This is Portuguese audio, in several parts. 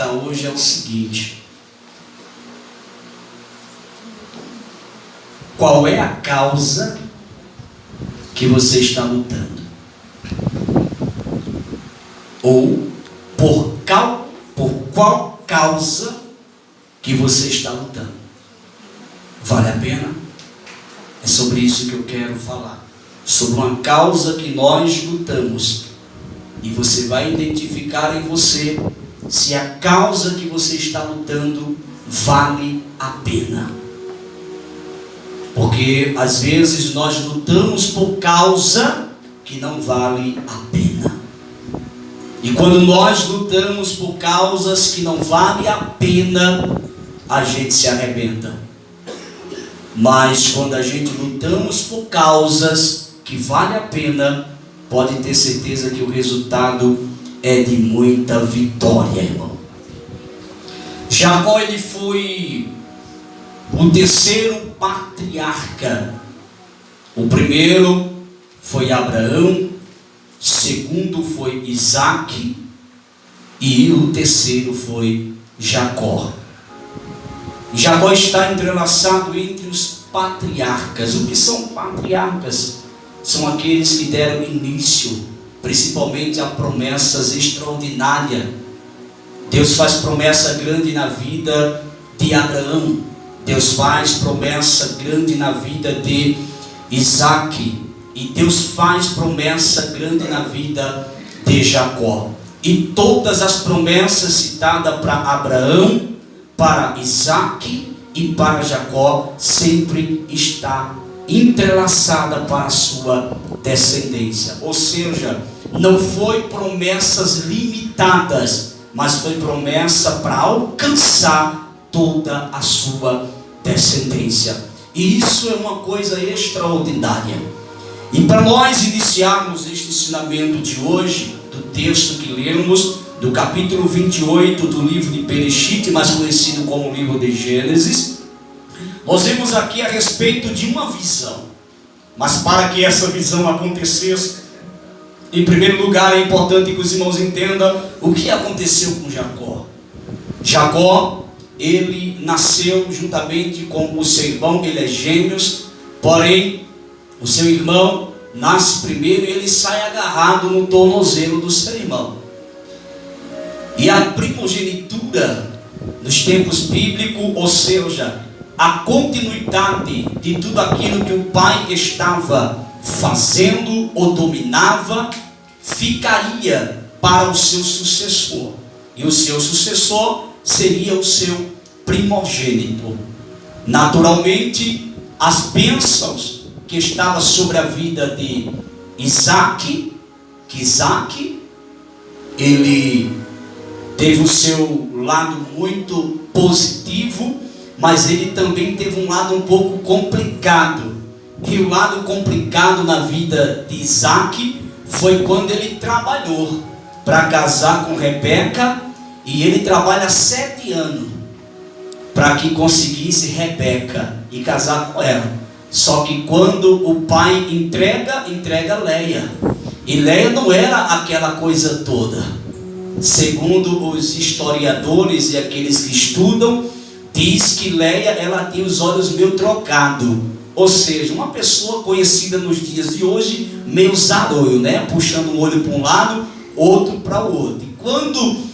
perguntar hoje é o seguinte: qual é a causa que você está lutando? Ou por qual causa que você está lutando? Vale a pena? É sobre isso que eu quero falar. Sobre uma causa que nós lutamos. E você vai identificar em você se a causa que você está lutando vale a pena. Porque às vezes nós lutamos por causa que não vale a pena. E quando nós lutamos por causas que não vale a pena, a gente se arrebenta. Mas quando a gente lutamos por causas que vale a pena, pode ter certeza que o resultado é de muita vitória, irmão. Jacó, ele foi o terceiro patriarca. O primeiro foi Abraão, o segundo foi Isaac e o terceiro foi Jacó. Jacó está entrelaçado entre os patriarcas. O que são patriarcas? São aqueles que deram início, principalmente a promessas extraordinárias. Deus faz promessa grande na vida de Abraão. Deus faz promessa grande na vida de Isaac. E Deus faz promessa grande na vida de Jacó. E todas as promessas citadas para Abraão, para Isaac e para Jacó, sempre está entrelaçada para a sua descendência. Ou seja, não foi promessas limitadas, mas foi promessa para alcançar toda a sua descendência. E isso é uma coisa extraordinária. E para nós iniciarmos este ensinamento de hoje, do texto que lemos, do capítulo 28 do livro de Bereshit, mais conhecido como o livro de Gênesis, nós vemos aqui a respeito de uma visão. Mas para que essa visão acontecesse, em primeiro lugar é importante que os irmãos entendam o que aconteceu com Jacó. Jacó, ele nasceu juntamente com o seu irmão, ele é gêmeos, porém o seu irmão nasce primeiro e ele sai agarrado no tornozelo do seu irmão. E a primogenitura nos tempos bíblicos, ou seja, a continuidade de tudo aquilo que o pai estava fazendo ou dominava, ficaria para o seu sucessor. E o seu sucessor seria o seu primogênito. Naturalmente, as bênçãos que estavam sobre a vida de Isaac, que Isaac, ele teve o seu lado muito positivo, mas ele também teve um lado um pouco complicado. E o lado complicado na vida de Isaac foi quando ele trabalhou para casar com Rebeca, e ele trabalha 7 anos para que conseguisse Rebeca e casar com ela. Só que quando o pai entrega Leia. E Leia não era aquela coisa toda. Segundo os historiadores e aqueles que estudam, diz que Leia, ela tinha os olhos meio trocados. Ou seja, uma pessoa conhecida nos dias de hoje, meio zaroio, né? Puxando um olho para um lado, outro para o outro. E quando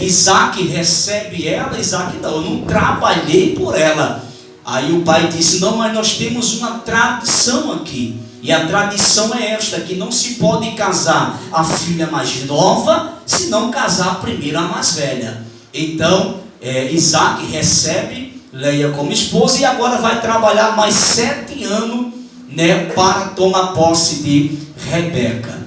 Isaac recebe ela, Isaac não, eu não trabalhei por ela. Aí o pai disse, não, mas nós temos uma tradição aqui. E a tradição é esta, que não se pode casar a filha mais nova, se não casar primeiro a mais velha. Então, Isaac recebe Leia como esposa e agora vai trabalhar mais 7 anos, né, para tomar posse de Rebeca.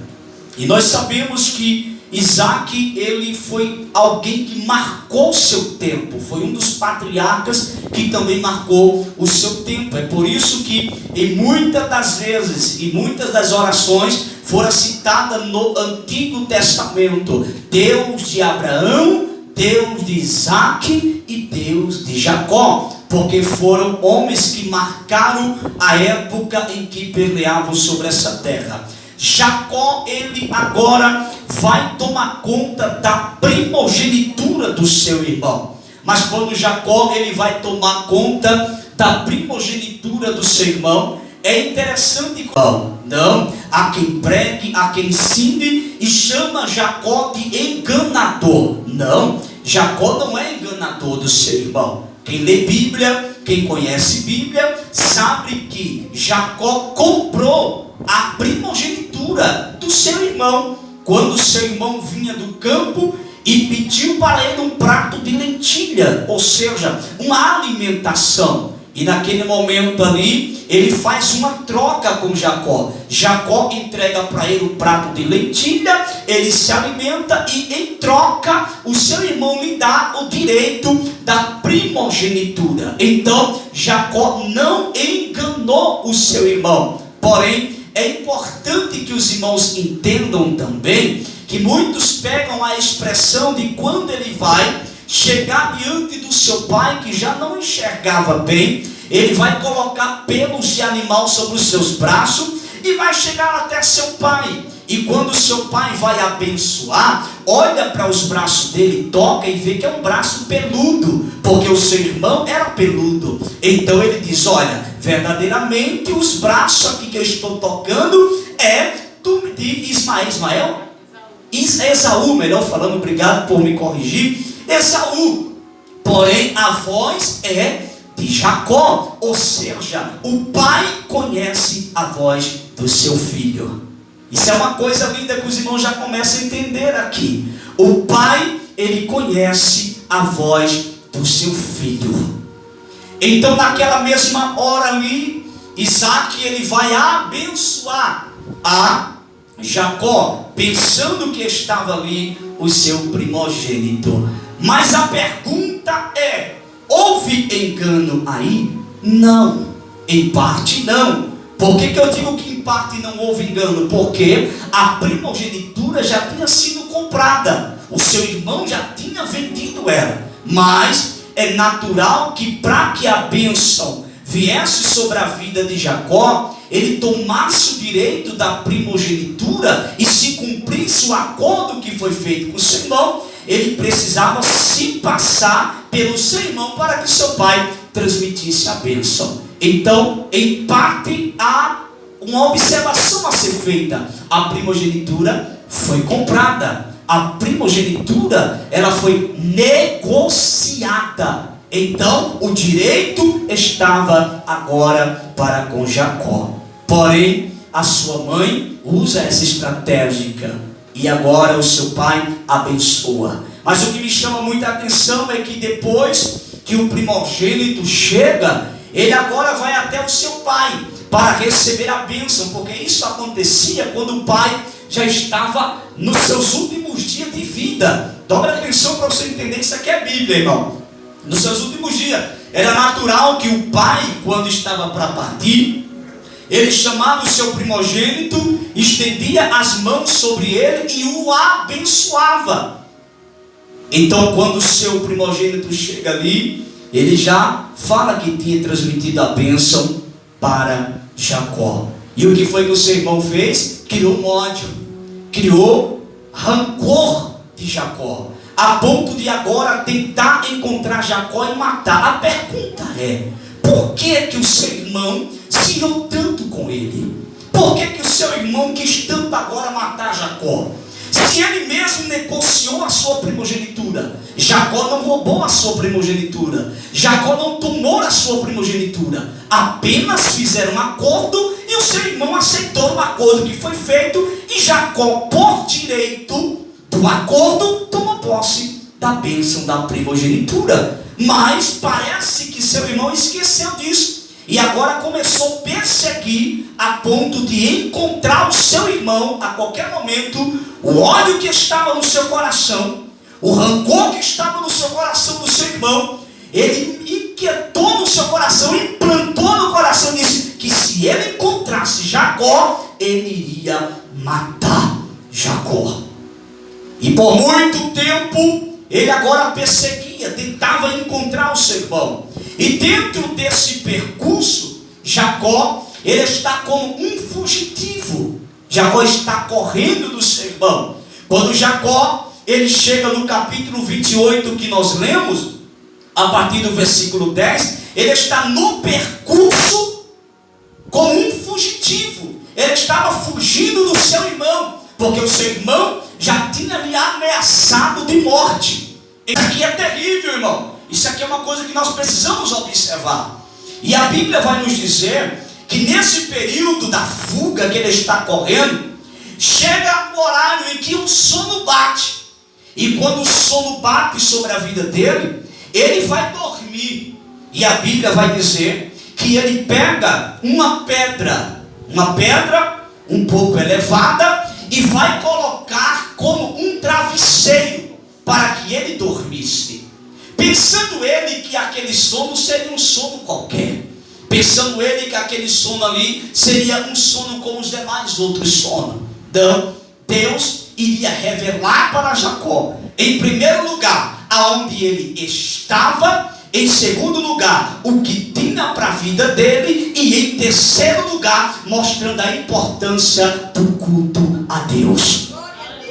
E nós sabemos que Isaac, ele foi alguém que marcou o seu tempo, foi um dos patriarcas que também marcou o seu tempo. É por isso que em muitas das vezes, e muitas das orações foram citadas no Antigo Testamento, Deus de Abraão, Deus de Isaac e Deus de Jacó, porque foram homens que marcaram a época em que peleavam sobre essa terra. Jacó, ele agora vai tomar conta da primogenitura do do seu irmão. Mas quando Jacó ele vai tomar conta da primogenitura do seu irmão, é interessante, não, há quem pregue, há quem ensine e chama Jacó de enganador. Não, Jacó não é enganador do seu irmão. Quem lê Bíblia, quem conhece Bíblia, sabe que Jacó comprou a primogenitura do seu irmão, quando seu irmão vinha do campo e pediu para ele um prato de lentilha, ou seja, uma alimentação. E naquele momento ali, ele faz uma troca com Jacó. Jacó entrega para ele um prato de lentilha, ele se alimenta e em troca, o seu irmão lhe dá o direito da primogenitura. Então, Jacó não enganou o seu irmão. Porém, é importante que os irmãos entendam também que muitos pegam a expressão de quando ele vai chegar diante do seu pai, que já não enxergava bem, ele vai colocar pelos de animal sobre os seus braços e vai chegar até seu pai. E quando seu pai vai abençoar, olha para os braços dele, toca e vê que é um braço peludo, porque o seu irmão era peludo. Então ele diz: olha, verdadeiramente os braços aqui que eu estou tocando é de Ismael? Esaú, melhor falando, obrigado por me corrigir, Esaú. Porém a voz é de Jacó, ou seja, o pai conhece a voz do seu filho. Isso é uma coisa linda que os irmãos já começam a entender aqui. O pai, ele conhece a voz do seu filho. Então naquela mesma hora ali, Isaac ele vai abençoar a Jacó, pensando que estava ali o seu primogênito. Mas a pergunta é: houve engano aí? Não, em parte não. Por que eu digo que em parte não houve engano? Porque a primogenitura já tinha sido comprada, o seu irmão já tinha vendido ela. Mas é natural que para que a bênção viesse sobre a vida de Jacó, ele tomasse o direito da primogenitura e se cumprisse o acordo que foi feito com o seu irmão, ele precisava se passar pelo seu irmão para que seu pai transmitisse a bênção. Então, em parte, há uma observação a ser feita: a primogenitura foi comprada, a primogenitura ela foi negociada. Então, o direito estava agora para com Jacó. Porém, a sua mãe usa essa estratégia e agora o seu pai abençoa. Mas o que me chama muita atenção é que depois que o primogênito chega, ele agora vai até o seu pai para receber a bênção, porque isso acontecia quando o pai já estava nos seus últimos dias de vida. Dobra atenção para você entender que isso aqui é Bíblia, irmão. Nos seus últimos dias, era natural que o pai, quando estava para partir, ele chamava o seu primogênito, estendia as mãos sobre ele e o abençoava. Então, quando o seu primogênito chega ali, ele já fala que tinha transmitido a bênção para Jacó. E o que foi que o seu irmão fez? Criou um ódio, criou rancor de Jacó, a ponto de agora tentar encontrar Jacó e matar. A pergunta é: por que o seu irmão se irou tanto com ele? Por que o seu irmão quis tanto agora matar Jacó? Se ele mesmo negociou a sua primogenitura, Jacó não roubou a sua primogenitura, Jacó não tomou a sua primogenitura, apenas fizeram um acordo e o seu irmão aceitou o acordo que foi feito, e Jacó, por direito do acordo, tomou posse da bênção da primogenitura. Mas parece que seu irmão esqueceu disso e agora começou a perseguir a ponto de encontrar o seu irmão a qualquer momento. O ódio que estava no seu coração, o rancor que estava no seu coração do seu irmão, ele inquietou no seu coração, implantou no coração, disse que se ele encontrasse Jacó, ele iria matar Jacó. E por muito tempo ele agora perseguia, tentava encontrar o seu irmão. E dentro desse percurso, Jacó, ele está como um fugitivo. Jacó está correndo do seu irmão. Quando Jacó, ele chega no capítulo 28 que nós lemos, a partir do versículo 10, ele está no percurso como um fugitivo. Ele estava fugindo do seu irmão, porque o seu irmão já tinha lhe ameaçado de morte. Isso aqui é terrível, irmão. Isso aqui é uma coisa que nós precisamos observar. E a Bíblia vai nos dizer que nesse período da fuga que ele está correndo, chega o horário em que o sono bate. E quando o sono bate sobre a vida dele, ele vai dormir. E a Bíblia vai dizer que ele pega uma pedra um pouco elevada, e vai colocar como um travesseiro para que ele dormisse. Pensando ele que aquele sono seria um sono qualquer. Pensando ele que aquele sono ali seria um sono como os demais outros sonos. Então, Deus iria revelar para Jacó, em primeiro lugar, aonde ele estava, em segundo lugar, o que tinha para a vida dele, e em terceiro lugar, mostrando a importância do culto a Deus.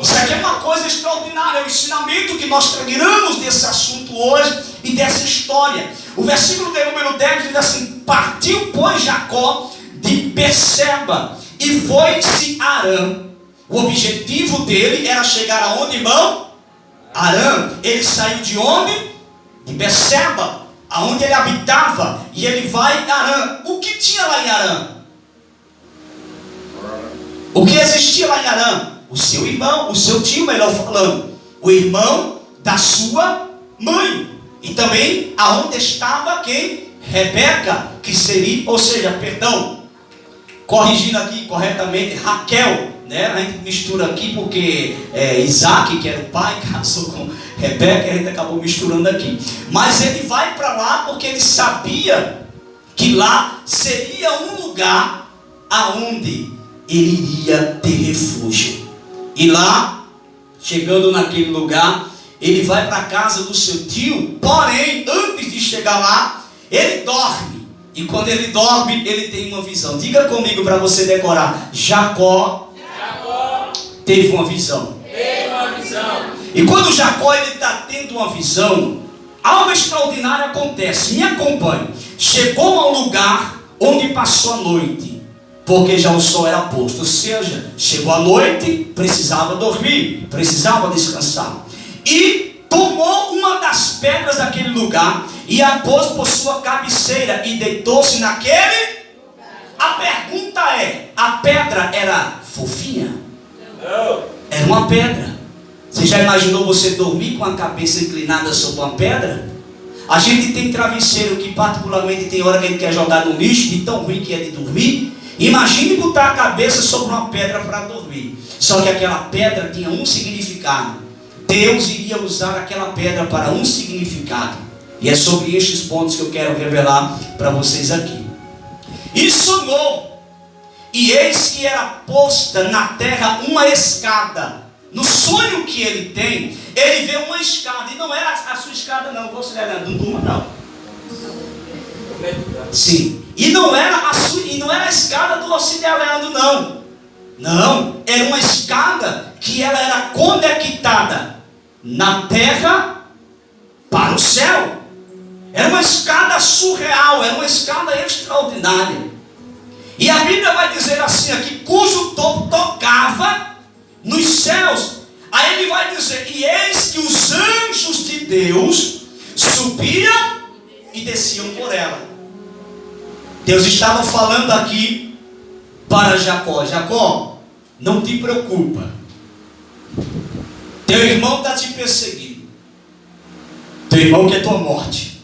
Isso aqui é uma coisa extraordinária, é o ensinamento que nós tiramos desse assunto hoje e dessa história. O versículo de número 10 diz assim: partiu, pois, Jacó de Berseba e foi-se a Harã. O objetivo dele era chegar aonde, irmão? Harã. Ele saiu de onde? De Berseba, aonde ele habitava, e ele vai a Harã. O que tinha lá em Harã? O que existia lá em Harã? O seu irmão, o seu tio, melhor falando, o irmão da sua mãe. E também aonde estava quem? Rebeca, que seria, ou seja, perdão, corrigindo aqui corretamente, Raquel, né? A gente mistura aqui porque Isaac, que era o pai, casou com Rebeca, a gente acabou misturando aqui. Mas ele vai para lá porque ele sabia que lá seria um lugar aonde ele iria ter refúgio. E lá, chegando naquele lugar, ele vai para a casa do seu tio. Porém, antes de chegar lá, ele dorme. E quando ele dorme, ele tem uma visão. Diga comigo para você decorar: Jacó teve uma visão. E quando Jacó está tendo uma visão, algo extraordinário acontece. Me acompanhe. Chegou a um lugar onde passou a noite, porque já o sol era posto. Ou seja, chegou a noite, precisava dormir, precisava descansar. E tomou uma das pedras daquele lugar e a pôs por sua cabeceira e deitou-se naquele. A pergunta é: a pedra era fofinha? Não. Era uma pedra. Você já imaginou você dormir com a cabeça inclinada sobre uma pedra? A gente tem travesseiro que particularmente tem hora que a gente quer jogar no lixo, de tão ruim que é de dormir. Imagine botar a cabeça sobre uma pedra para dormir. Só que aquela pedra tinha um significado. Deus iria usar aquela pedra para um significado. E é sobre estes pontos que eu quero revelar para vocês aqui. E sonhou, e eis que era posta na terra uma escada. No sonho que ele tem, ele vê uma escada. E não era a sua escada não, você não durma não. Sim. E não era a escada do auxiliar Leandro, não. Não, era uma escada que ela era conectada na terra para o céu. Era uma escada surreal, era uma escada extraordinária. E a Bíblia vai dizer assim aqui, cujo topo tocava nos céus. Aí ele vai dizer: e eis que os anjos de Deus subiam e desciam por ela. Deus estava falando aqui para Jacó: Jacó, não te preocupa, teu irmão está te perseguindo, teu irmão quer tua morte,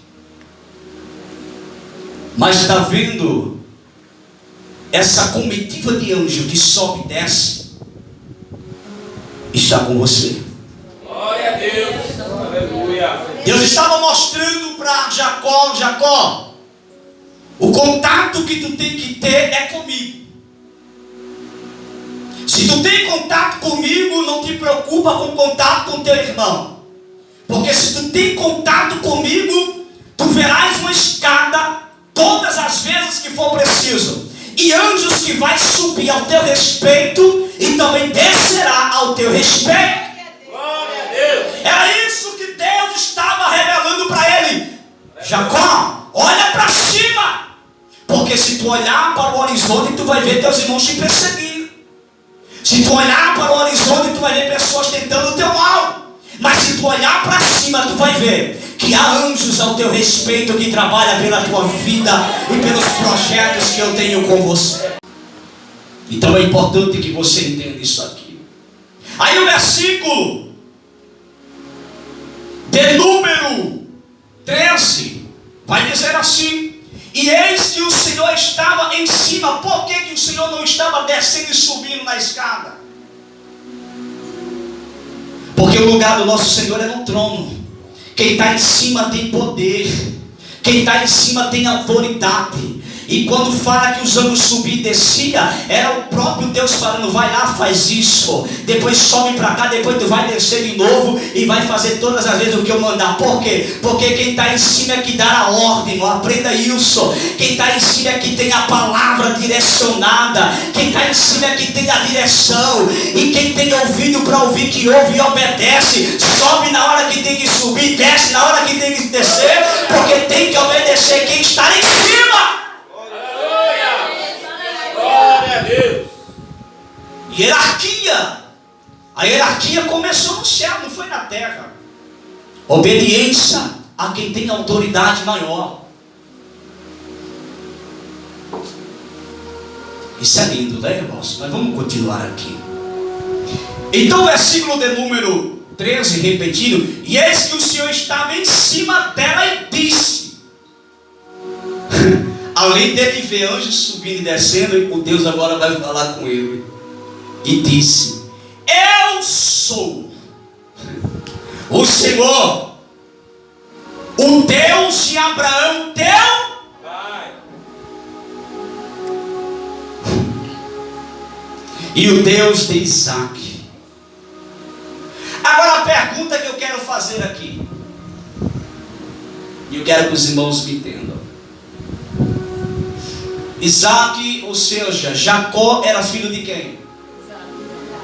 mas está vendo essa comitiva de anjo que sobe e desce, está com você. Glória a Deus. Aleluia. Deus estava mostrando para Jacó: Jacó, o contato que tu tem que ter é comigo. Se tu tem contato comigo, não te preocupa com contato com teu irmão. Porque se tu tem contato comigo, tu verás uma escada todas as vezes que for preciso. E anjos que vai subir ao teu respeito e também descerá ao teu respeito. Glória a Era isso que Deus estava revelando para ele. Jacó, olha para cima, porque se tu olhar para o horizonte, tu vai ver teus irmãos te perseguir. Se tu olhar para o horizonte, tu vai ver pessoas tentando o teu mal. Mas se tu olhar para cima, tu vai ver que há anjos ao teu respeito que trabalham pela tua vida e pelos projetos que eu tenho com você. Então é importante que você entenda isso aqui. Aí o versículo de número 13 vai dizer assim: e eis que o Senhor estava em cima. Por que o Senhor não estava descendo e subindo na escada? Porque o lugar do nosso Senhor é no trono. Quem está em cima tem poder. Quem está em cima tem autoridade. E quando fala que os anjos subiam e desciam, era o próprio Deus falando: vai lá, faz isso, depois sobe para cá, depois tu vai descer de novo e vai fazer todas as vezes o que eu mandar. Por quê? Porque quem está em cima é que dá a ordem. Aprenda isso. Quem está em cima é que tem a palavra direcionada. Quem está em cima é que tem a direção. E quem tem ouvido para ouvir, que ouve e obedece. Sobe na hora que tem que subir, desce na hora que tem que descer, porque tem que obedecer quem está em cima. Glória a Deus. Hierarquia. A hierarquia começou no céu, não foi na terra. Obediência a quem tem autoridade maior. Isso é lindo, né, irmãos? Mas vamos continuar aqui. Então o versículo de número 13, repetindo: e eis que o Senhor estava em cima da terra e disse. Além dele ver anjos subindo e descendo, o Deus agora vai falar com ele. E disse: eu sou o Senhor, o Deus de Abraão, teu pai, e o Deus de Isaac. Agora a pergunta que eu quero fazer aqui, e eu quero que os irmãos me entendam. Isaac, ou seja, Jacó era filho de quem?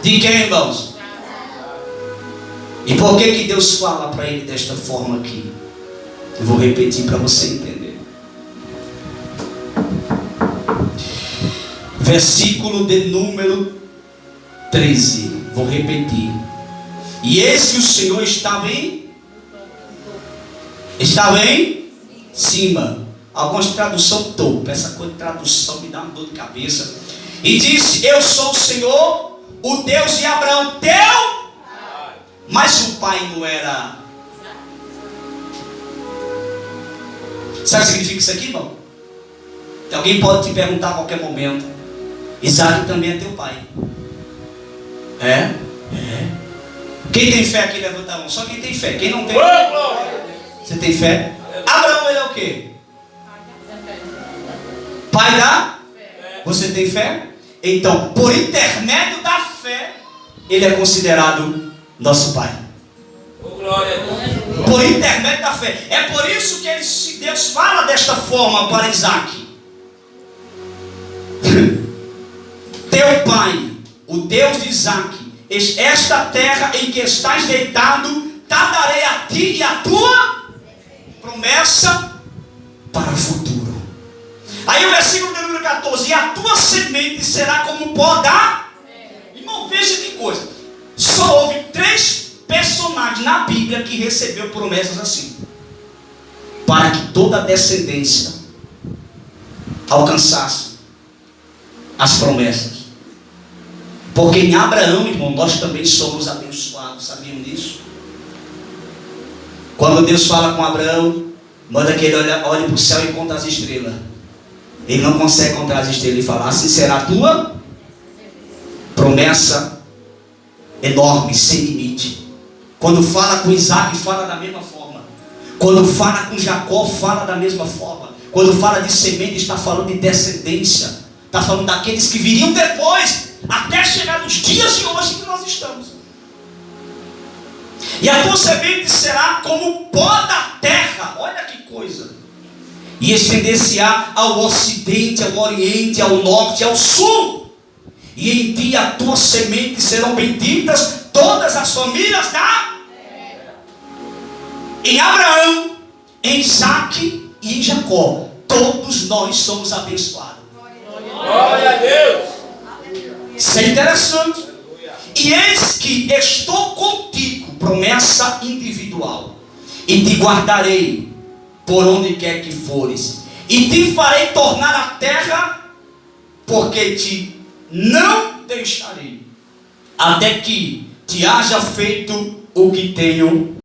De quem, irmãos? E por que Deus fala para ele desta forma aqui? Eu vou repetir para você entender. Versículo de número 13. Vou repetir. E eis que o Senhor estava em cima. Algumas traduções topo. Essa coisa de tradução me dá uma dor de cabeça. E disse: eu sou o Senhor, o Deus de Abraão, teu pai. Mas o pai não era. Sabe o que significa isso aqui, irmão? Que alguém pode te perguntar a qualquer momento. Isaac também é teu pai. É? Quem tem fé aqui, levanta a mão. Só quem tem fé. Quem não tem, você tem fé? Abraão, ele é o quê? Pai da fé. Você tem fé? Então, por intermédio da fé, ele é considerado nosso pai. Por intermédio da fé. É por isso que Deus fala desta forma para Isaac: teu pai, o Deus de Isaac, esta terra em que estás deitado, darei a ti e a tua promessa para o futuro. Aí o versículo de número 14: e a tua semente será como o pó da... Irmão, veja que coisa. Só houve 3 personagens na Bíblia que recebeu promessas assim, para que toda a descendência alcançasse as promessas. Porque em Abraão, irmão, nós também somos abençoados. Sabiam disso? Quando Deus fala com Abraão, manda que ele olhe para o céu e conta as estrelas. Ele não consegue contar as estrelas e falar: assim será a tua promessa enorme, sem limite. Quando fala com Isaac, fala da mesma forma. Quando fala com Jacó, fala da mesma forma. Quando fala de semente, está falando de descendência. Está falando daqueles que viriam depois, até chegar nos dias de hoje que nós estamos. E a tua semente será como o pó da terra. Olha que coisa. E estender-se-á ao ocidente, ao oriente, ao norte, ao sul. E em ti a tua semente serão benditas todas as famílias da terra. em Abraão, em Isaque e em Jacó. Todos nós somos abençoados. Glória a Deus. Isso é interessante. E eis que estou contigo, promessa individual, e te guardarei por onde quer que fores, e te farei tornar a terra, porque te não deixarei, até que te haja feito o que tenho